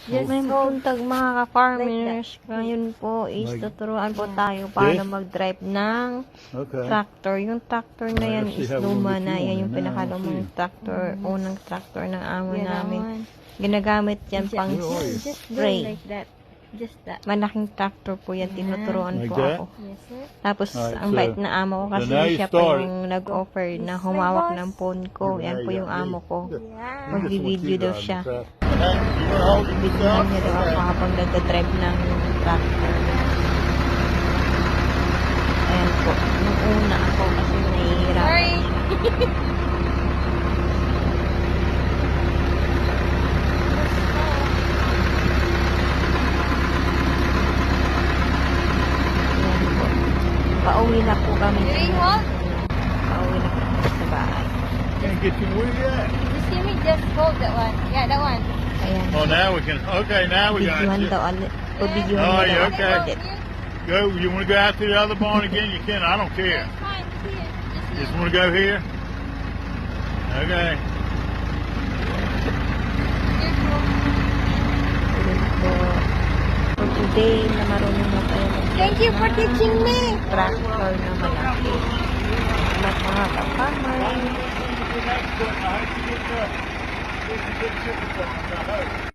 Just May hold puntag mga ka-farmers. like Ngayon po is Like- tuturuan po tayo paano This? mag-drive ng Okay. tractor. Yung tractor na yan actually is have one luma with na. you on Yan yung it now, pinakalumang see. tractor. Unang tractor ng amo Yeah, that namin. one. Ginagamit yan Just- pang Where are you? Just do spray. like that. Just that. Malaking tractor po yan. Tinuturuan Like po that? ako. Yes, sir. Tapos, Alright, ang so- bait na amo ko kasi so now you siya pa start. yung nag-offer na Yes, humawak boss. ng phone ko. Yan po yung amo ko. Yeah. Mag-video daw siya. You wanna hold it with Tignan that? niya daw ako habang nagdadrive ng tractor. Ayan po. Nung una ako kasi nahihirap. Sorry. Ayan po. Pauwi na po kami. Doing what? Pauwi na po kami sa bahay. Can't get you where you at? Just give me just hold that one. Yeah, that one. Ayan. Oh, now we can. Okay, now we got Videohan you. daw ulit. Videohan Oh, niya yeah, daw okay. ulit. Go. You want to go out to the other barn again? You can. I don't care. That's fine. Here. Just Just want to go here. Okay. careful. Ayan po. For today, na marunong na tayo mag- Thank you for teaching me. tractor na malaki. Salamat mga kapamay. I hope you get the